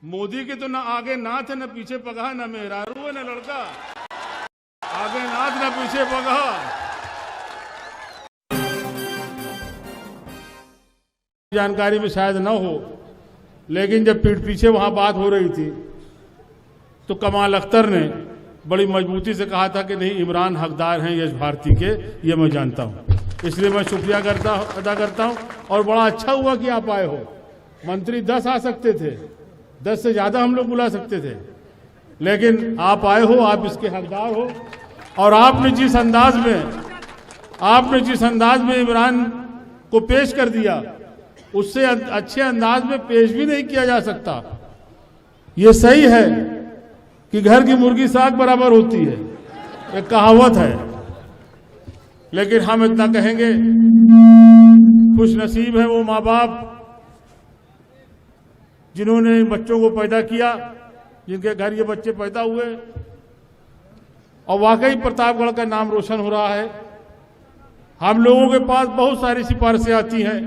मोदी के तो ना आगे नाथ है, ना पीछे पगहा, ना मेहरारू है, ना लड़का। आगे नाथ ना पीछे पगहा। जानकारी में शायद ना हो, लेकिन जब पीठ पीछे वहां बात हो रही थी तो कमाल अख्तर ने बड़ी मजबूती से कहा था कि नहीं, इमरान हकदार हैं यश भारती के, ये मैं जानता हूं। इसलिए मैं शुक्रिया अदा करता हूं और बड़ा अच्छा हुआ कि आप आए हो। मंत्री 10 आ सकते थे, 10 से ज्यादा हम लोग बुला सकते थे, लेकिन आप आए हो, आप इसके हकदार हो। और आपने जिस अंदाज में इमरान को पेश कर दिया, उससे अच्छे अंदाज में पेश भी नहीं किया जा सकता। ये सही है कि घर की मुर्गी साग बराबर होती है, एक कहावत है। लेकिन हम इतना कहेंगे, खुश नसीब है वो माँ बाप जिन्होंने इन बच्चों को पैदा किया, जिनके घर ये बच्चे पैदा हुए। और वाकई प्रतापगढ़ का नाम रोशन हो रहा है। हम लोगों के पास बहुत सारी सिफारिशें आती हैं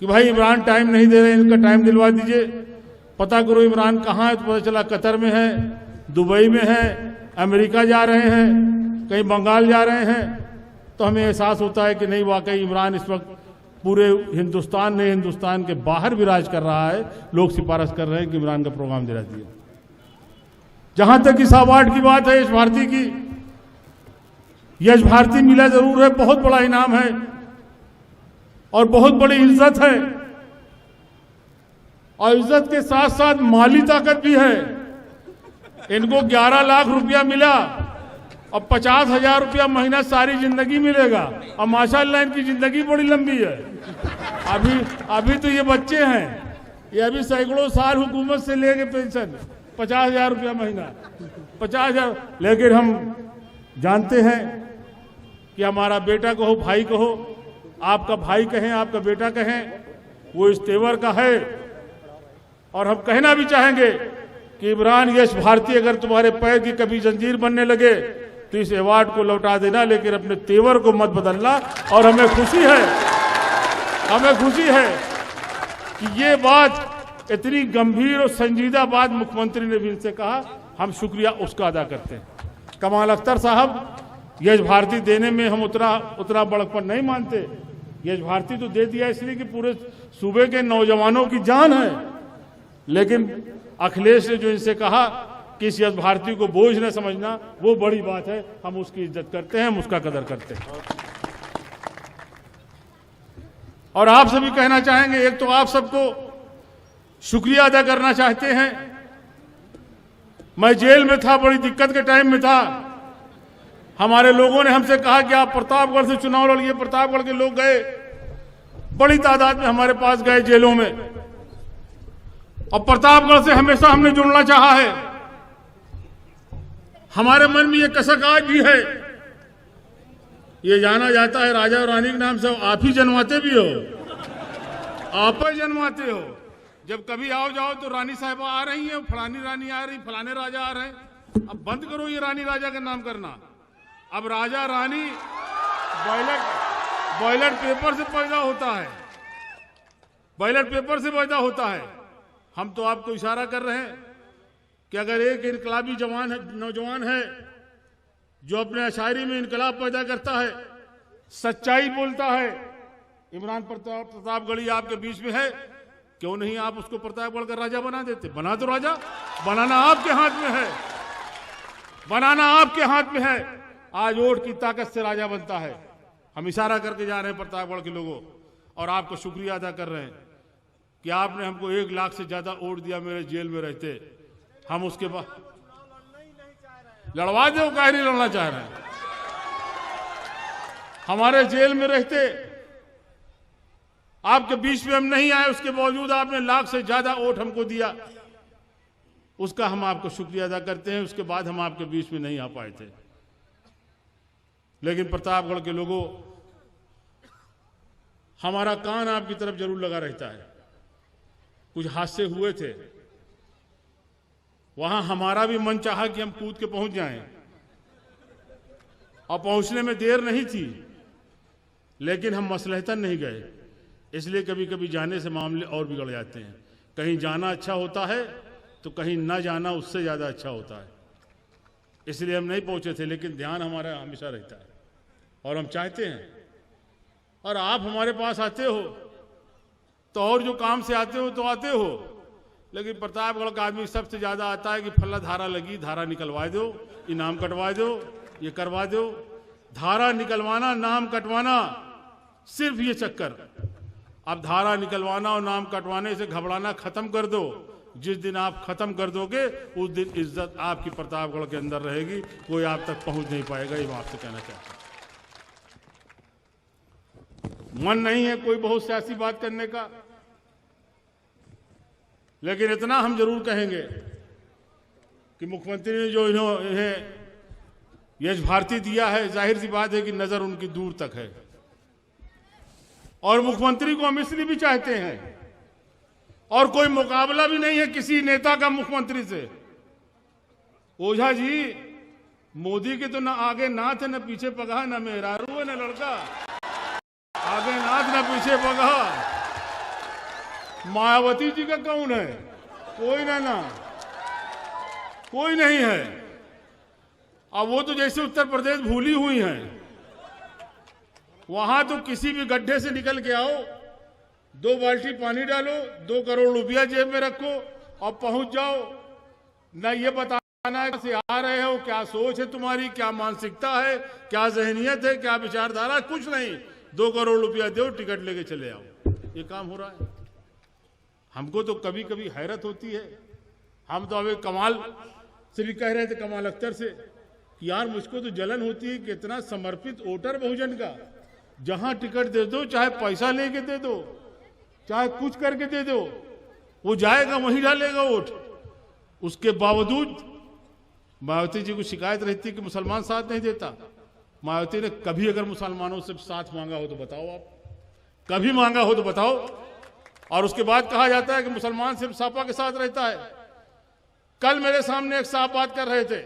कि भाई इमरान टाइम नहीं दे रहे, इनका टाइम दिलवा दीजिए। पता करो इमरान कहाँ है, तो पता चला कतर में है, दुबई में है, अमेरिका जा रहे हैं, कहीं बंगाल जा रहे हैं। तो हमें एहसास होता है कि नहीं, वाकई इमरान इस वक्त पूरे हिंदुस्तान ने हिंदुस्तान के बाहर विराज कर रहा है। लोग सिफारिश कर रहे हैं कि इमरान का प्रोग्राम दिला दिया। जहां तक इस अवार्ड की बात है, यश भारती की, यश भारती मिला जरूर है, बहुत बड़ा इनाम है और बहुत बड़ी इज्जत है। और इज्जत के साथ साथ माली ताकत भी है। इनको 11 लाख रुपया मिला और 50,000 रुपया महीना सारी जिंदगी मिलेगा। और माशाअल्लाह इनकी जिंदगी बड़ी लंबी है। अभी तो ये बच्चे हैं, ये अभी सैकड़ों साल हुकूमत से लेके पेंशन 50,000 रुपया महीना, 50,000। लेकिन हम जानते हैं कि हमारा बेटा कहो, भाई कहो, आपका भाई कहें, आपका बेटा कहें, वो इस तेवर का है। और हम कहना भी चाहेंगे कि इमरान यश भारती, अगर तुम्हारे पैर की कभी जंजीर बनने लगे तो इस अवार्ड को लौटा देना, लेकिन अपने तेवर को मत बदलना। और हमें खुशी है कि ये बात, इतनी गंभीर और संजीदा बात मुख्यमंत्री ने भी इनसे कहा, हम शुक्रिया उसका अदा करते हैं। कमाल अख्तर साहब, यश भारती देने में हम उतना बड़कपन नहीं मानते। यश भारती तो दे दिया इसलिए कि पूरे सूबे के नौजवानों की जान है। लेकिन अखिलेश ने जो इनसे कहा कि इस यश भारती को बोझ न समझना, वो बड़ी बात है। हम उसकी इज्जत करते हैं, हम उसका कदर करते हैं। और आपसे भी कहना चाहेंगे, एक तो आप सबको शुक्रिया अदा करना चाहते हैं। मैं जेल में था, बड़ी दिक्कत के टाइम में था। हमारे लोगों ने हमसे कहा कि आप प्रतापगढ़ से चुनाव लड़िए। प्रतापगढ़ के लोग गए, बड़ी तादाद में हमारे पास गए जेलों में। और प्रतापगढ़ से हमेशा हमने जुड़ना चाहा है। हमारे मन में ये कसक आज भी है। ये जाना जाता है राजा और रानी के नाम से, आप ही जन्माते भी हो, आप ही जन्माते हो। जब कभी आओ जाओ तो रानी साहिबा आ रही है, फलानी रानी आ रही, फलाने राजा आ रहे हैं। अब बंद करो ये रानी राजा का नाम करना। अब राजा रानी बॉयलेट पेपर से पैदा होता है, बॉयलेट पेपर से पैदा होता है। हम तो आपको इशारा कर रहे हैं कि अगर एक इनकलाबी नौजवान है जो अपने अशायरी में इनकलाब पैदा करता है, सच्चाई बोलता है, इमरान प्रतापगढ़ी आपके बीच में है, क्यों नहीं आप उसको प्रतापगढ़ का राजा बना देते? बना दो राजा। बनाना आपके हाथ में है, बनाना आपके हाथ में है। आज वोट की ताकत से राजा बनता है। हम इशारा करके जा रहे हैं प्रतापगढ़ के लोगों, और आपको शुक्रिया अदा कर रहे हैं कि आपने हमको 1 लाख से ज्यादा वोट दिया मेरे जेल में रहते। हम उसके बाद लड़वा दे, वो काहे नहीं लड़ना चाह रहे हैं। हमारे जेल में रहते, आपके बीच में हम नहीं आए, उसके बावजूद आपने 1 लाख से ज्यादा वोट हमको दिया। उसका हम आपको शुक्रिया अदा करते हैं। उसके बाद हम आपके बीच में नहीं आ पाए थे। लेकिन प्रतापगढ़ के लोगों, हमारा कान आपकी तरफ जरूर लगा रहता है। कुछ हादसे हुए थे, वहां हमारा भी मन चाहा कि हम कूद के पहुंच जाएं, और पहुंचने में देर नहीं थी, लेकिन हम मसलहतन नहीं गए। इसलिए कभी कभी जाने से मामले और बिगड़ जाते हैं। कहीं जाना अच्छा होता है तो कहीं न जाना उससे ज़्यादा अच्छा होता है। इसलिए हम नहीं पहुंचे थे, लेकिन ध्यान हमारा हमेशा रहता है और हम चाहते हैं। और आप हमारे पास आते हो तो और जो काम से आते हो तो आते हो, लेकिन प्रतापगढ़ का आदमी सबसे ज़्यादा आता है कि फला धारा लगी, धारा निकलवा दो, इनाम कटवा दो, ये करवा दो। धारा निकलवाना, नाम कटवाना, सिर्फ ये चक्कर। अब धारा निकलवाना और नाम कटवाने से घबराना खत्म कर दो। जिस दिन आप खत्म कर दोगे उस दिन इज्जत आपकी प्रतापगढ़ के अंदर रहेगी, कोई आप तक पहुंच नहीं पाएगा। ये मैं आपसे कहना चाहता हूं। मन नहीं है कोई बहुत सियासी बात करने का, लेकिन इतना हम जरूर कहेंगे कि मुख्यमंत्री ने जो इन्हें यश भारती दिया है, जाहिर सी बात है कि नजर उनकी दूर तक है। और मुख्यमंत्री को हम इसलिए भी चाहते हैं, और कोई मुकाबला भी नहीं है किसी नेता का मुख्यमंत्री से। ओझा जी, मोदी के तो ना आगे नाथ है, ना पीछे पगहा, ना मेहरारू है, ना लड़का। आगे नाथ ना पीछे पगहा। मायावती जी का कौन है? कोई ना कोई नहीं है। अब वो तो जैसे उत्तर प्रदेश भूली हुई हैं। वहां तो किसी भी गड्ढे से निकल के आओ, 2 बाल्टी पानी डालो, 2 करोड़ रुपया जेब में रखो और पहुंच जाओ। ना ये बताना है से आ रहे हो, क्या सोच है तुम्हारी, क्या मानसिकता है, क्या जहनियत है, क्या विचारधारा, कुछ नहीं। 2 करोड़ रुपया दो, टिकट लेके चले आओ। ये काम हो रहा है। हमको तो कभी कभी हैरत होती है। हम तो अभी कमाल से भी कह रहे थे, कमाल अख्तर से, कि यार मुझको तो जलन होती है कि इतना समर्पित वोटर बहुजन का, जहां टिकट दे दो, चाहे पैसा लेके दे दो, चाहे कुछ करके दे दो, वो जाएगा वहीं डालेगा वोट। उसके बावजूद मायावती जी को शिकायत रहती कि मुसलमान साथ नहीं देता। मायावती ने कभी अगर मुसलमानों से साथ मांगा हो तो बताओ, आप कभी मांगा हो तो बताओ। और उसके बाद कहा जाता है कि मुसलमान सिर्फ सपा के साथ रहता है। कल मेरे सामने एक साहब बात कर रहे थे,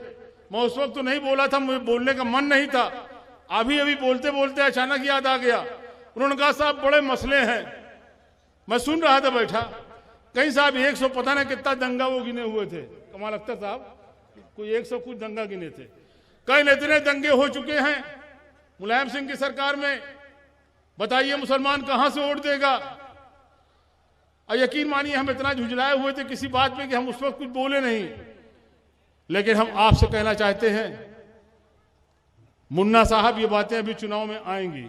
मैं उस वक्त तो नहीं बोला था, मुझे बोलने का मन नहीं था। अभी बोलते बोलते अचानक याद आ गया। उन्होंने कहा साहब बड़े मसले हैं। मैं सुन रहा था बैठा, कहीं साहब 100 पता नहीं कितना दंगा वो गिने हुए थे, कमाल अख्तर साहब, कोई 100 कुछ दंगा गिने थे। कई इतने दंगे हो चुके हैं मुलायम सिंह की सरकार में, बताइए मुसलमान कहां से वोट देगा। और यकीन मानिए हम इतना झुंझलाए हुए थे किसी बात में कि हम उस वक्त कुछ बोले नहीं। लेकिन हम आपसे कहना चाहते हैं, मुन्ना साहब ये बातें अभी चुनाव में आएंगी।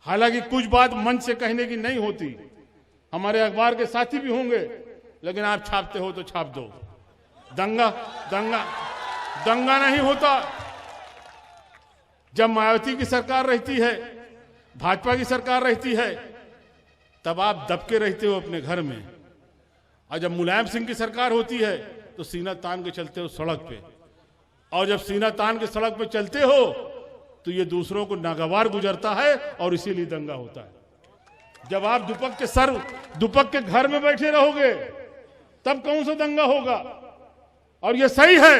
हालांकि कुछ बात मंच से कहने की नहीं होती, हमारे अखबार के साथी भी होंगे, लेकिन आप छापते हो तो छाप दो। दंगा दंगा दंगा नहीं होता। जब मायावती की सरकार रहती है, भाजपा की सरकार रहती है, तब आप दबके रहते हो अपने घर में। और जब मुलायम सिंह की सरकार होती है तो सीना तान के चलते हो सड़क पे। और जब सीना तान के सड़क पे चलते हो तो ये दूसरों को नागवार गुजरता है और इसीलिए दंगा होता है। जब आप दुपक के घर में बैठे रहोगे तब कौन सा दंगा होगा। और ये सही है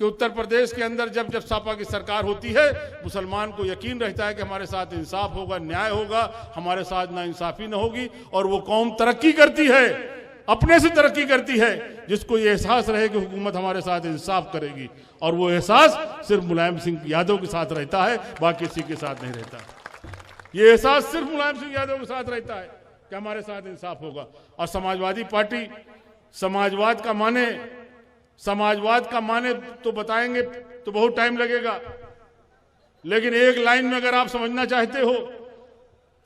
कि उत्तर प्रदेश के अंदर जब जब सपा की सरकार होती है, मुसलमान को यकीन रहता है कि हमारे साथ इंसाफ होगा, न्याय होगा, हमारे साथ नाइंसाफी न होगी। और वो कौम तरक्की करती है, अपने से तरक्की करती है, जिसको ये एहसास रहे कि हुकूमत हमारे साथ इंसाफ करेगी। और वो एहसास सिर्फ मुलायम सिंह यादव के साथ रहता है, बाकी किसी के साथ नहीं रहता। ये एहसास सिर्फ मुलायम सिंह यादव के साथ रहता है कि हमारे साथ इंसाफ होगा। और समाजवादी पार्टी समाजवाद का माने तो बताएंगे तो बहुत टाइम लगेगा, लेकिन एक लाइन में अगर आप समझना चाहते हो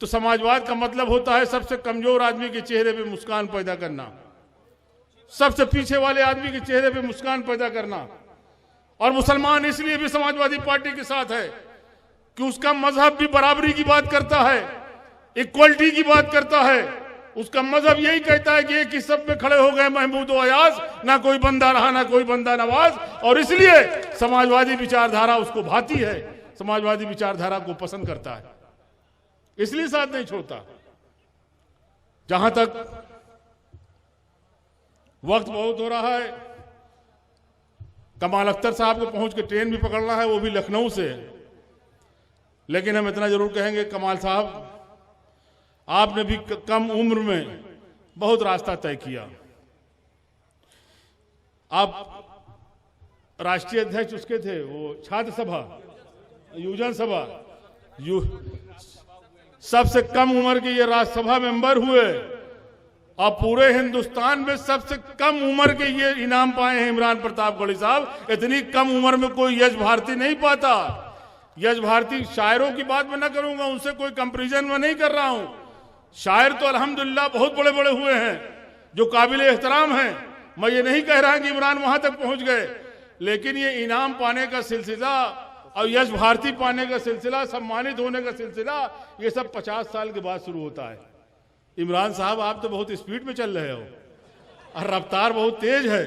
तो समाजवाद का मतलब होता है सबसे कमजोर आदमी के चेहरे पे मुस्कान पैदा करना, सबसे पीछे वाले आदमी के चेहरे पे मुस्कान पैदा करना। और मुसलमान इसलिए भी समाजवादी पार्टी के साथ है कि उसका मजहब भी बराबरी की बात करता है, इक्वलिटी की बात करता है। उसका मजहब यही कहता है कि एक ही सब में खड़े हो गए महमूद और अयाज, ना कोई बंदा रहा ना कोई बंदा नवाज। और इसलिए समाजवादी विचारधारा उसको भाती है, समाजवादी विचारधारा को पसंद करता है, इसलिए साथ नहीं छोड़ता। जहां तक वक्त बहुत हो रहा है, कमाल अख्तर साहब को पहुंच के ट्रेन भी पकड़ना है, वो भी लखनऊ से। लेकिन हम इतना जरूर कहेंगे, कमाल साहब आपने भी कम उम्र में बहुत रास्ता तय किया। आप राष्ट्रीय अध्यक्ष उसके थे, वो छात्र सभा, युवजन सभा, सबसे कम उम्र के ये राज्यसभा मेंबर हुए और पूरे हिंदुस्तान में सबसे कम उम्र के ये इनाम पाए हैं इमरान प्रताप गौली साहब। इतनी कम उम्र में कोई यश भारती नहीं पाता। यश भारती शायरों की बात मैं ना करूंगा, उनसे कोई कंपैरिजन में नहीं कर रहा हूं। शायर तो अल्हम्दुलिल्लाह बहुत बड़े बड़े हुए हैं जो काबिल एहतराम हैं। मैं ये नहीं कह रहा कि इमरान वहां तक पहुंच गए, लेकिन ये इनाम पाने का सिलसिला और यश भारती पाने का सिलसिला, सम्मानित होने का सिलसिला, ये सब 50 साल के बाद शुरू होता है। इमरान साहब आप तो बहुत स्पीड में चल रहे हो और रफ्तार बहुत तेज है।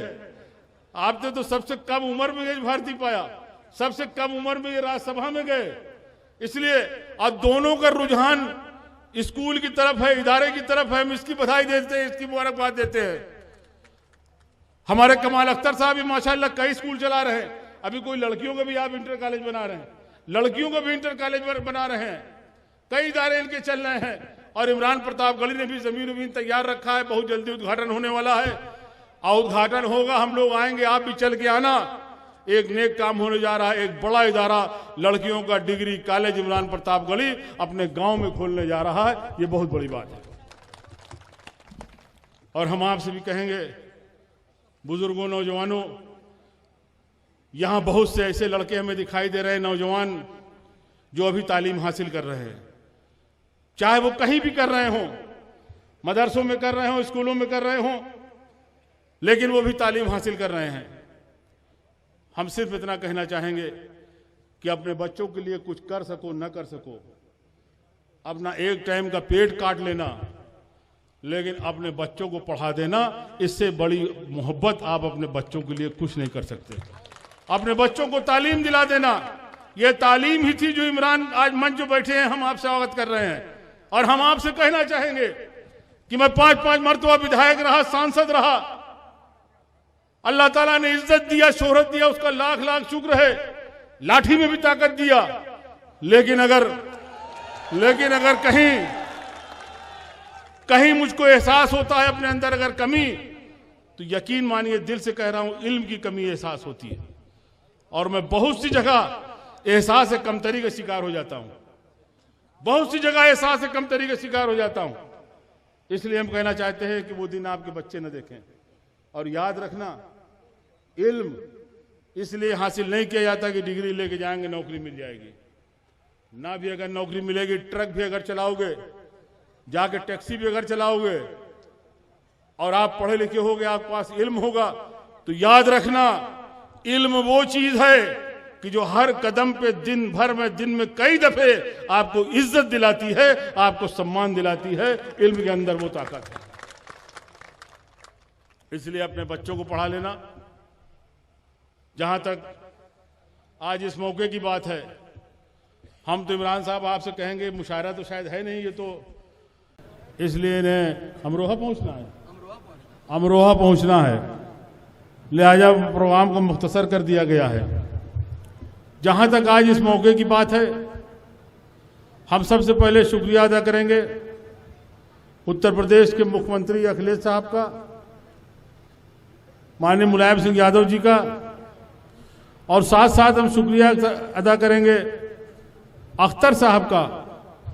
आपने तो सबसे कम उम्र में यश भारती पाया, सबसे कम उम्र में ये राज्यसभा में गए। इसलिए और दोनों का रुझान स्कूल की तरफ है, इदारे की तरफ है। हम इसकी बधाई देते हैं, इसकी मुबारकबाद देते हैं। हमारे कमाल अख्तर साहब भी माशाल्लाह कई स्कूल चला रहे हैं। अभी कोई लड़कियों का भी आप इंटर कॉलेज बना रहे हैं, लड़कियों का भी इंटर कॉलेज बना रहे हैं, कई इदारे इनके चल रहे हैं। और इमरान प्रताप गौली ने भी जमीन तैयार रखा है, बहुत जल्दी उद्घाटन होने वाला है और उद्घाटन होगा, हम लोग आएंगे, आप भी चल के आना। एक नेक काम होने जा रहा है, एक बड़ा इदारा लड़कियों का डिग्री कॉलेज इमरान प्रताप गौली अपने गांव में खोलने जा रहा है। ये बहुत बड़ी बात है। और हम आपसे भी कहेंगे, बुजुर्गों, नौजवानों, यहां बहुत से ऐसे लड़के हमें दिखाई दे रहे हैं, नौजवान जो अभी तालीम हासिल कर रहे हैं, चाहे वो कहीं भी कर रहे हों, मदरसों में कर रहे हों, स्कूलों में कर रहे हों, लेकिन वो भी तालीम हासिल कर रहे हैं। हम सिर्फ इतना कहना चाहेंगे कि अपने बच्चों के लिए कुछ कर सको न कर सको, अपना एक टाइम का पेट काट लेना, लेकिन अपने बच्चों को पढ़ा देना, इससे बड़ी मोहब्बत आप अपने बच्चों के लिए कुछ नहीं कर सकते। अपने बच्चों को तालीम दिला देना, यह तालीम ही थी जो इमरान आज मंच जो बैठे हैं हम आपसे अवगत कर रहे हैं। और हम आपसे कहना चाहेंगे कि मैं 5-5 मरतबा विधायक रहा, सांसद रहा, अल्लाह ताला ने इज्जत दिया, शोहरत दिया, उसका लाख लाख शुक्र है। लाठी में भी ताकत दिया, लेकिन अगर कहीं मुझको एहसास होता है अपने अंदर अगर कमी, तो यकीन मानिए, दिल से कह रहा हूं, इल्म की कमी एहसास होती है। और मैं बहुत सी जगह एहसास से कमतरी का शिकार हो जाता हूं, बहुत सी जगह एहसास से कमतरी का शिकार हो जाता हूं। इसलिए हम कहना चाहते हैं कि वो दिन आपके बच्चे न देखें। और याद रखना, इल्म इसलिए हासिल नहीं किया जाता कि डिग्री लेके जाएंगे नौकरी मिल जाएगी। ना भी अगर नौकरी मिलेगी, ट्रक भी अगर चलाओगे, जाके टैक्सी भी अगर चलाओगे और आप पढ़े लिखे होगे, आपके पास इल्म होगा, तो याद रखना, इल्म वो चीज है कि जो हर कदम पे दिन में कई दफे आपको इज्जत दिलाती है, आपको सम्मान दिलाती है। इल्म के अंदर वो ताकत है। इसलिए अपने बच्चों को पढ़ा लेना। जहां तक आज इस मौके की बात है, हम तो इमरान साहब आपसे कहेंगे, मुशायरा तो शायद है नहीं, ये तो इसलिए इन्हें अमरोहा पहुंचना है, लिहाजा प्रोग्राम को मुख्तसर कर दिया गया है। जहां तक आज इस मौके की बात है, हम सबसे पहले शुक्रिया अदा करेंगे उत्तर प्रदेश के मुख्यमंत्री अखिलेश साहब का, माननीय मुलायम सिंह यादव जी का, और साथ साथ हम शुक्रिया अदा करेंगे अख्तर साहब का,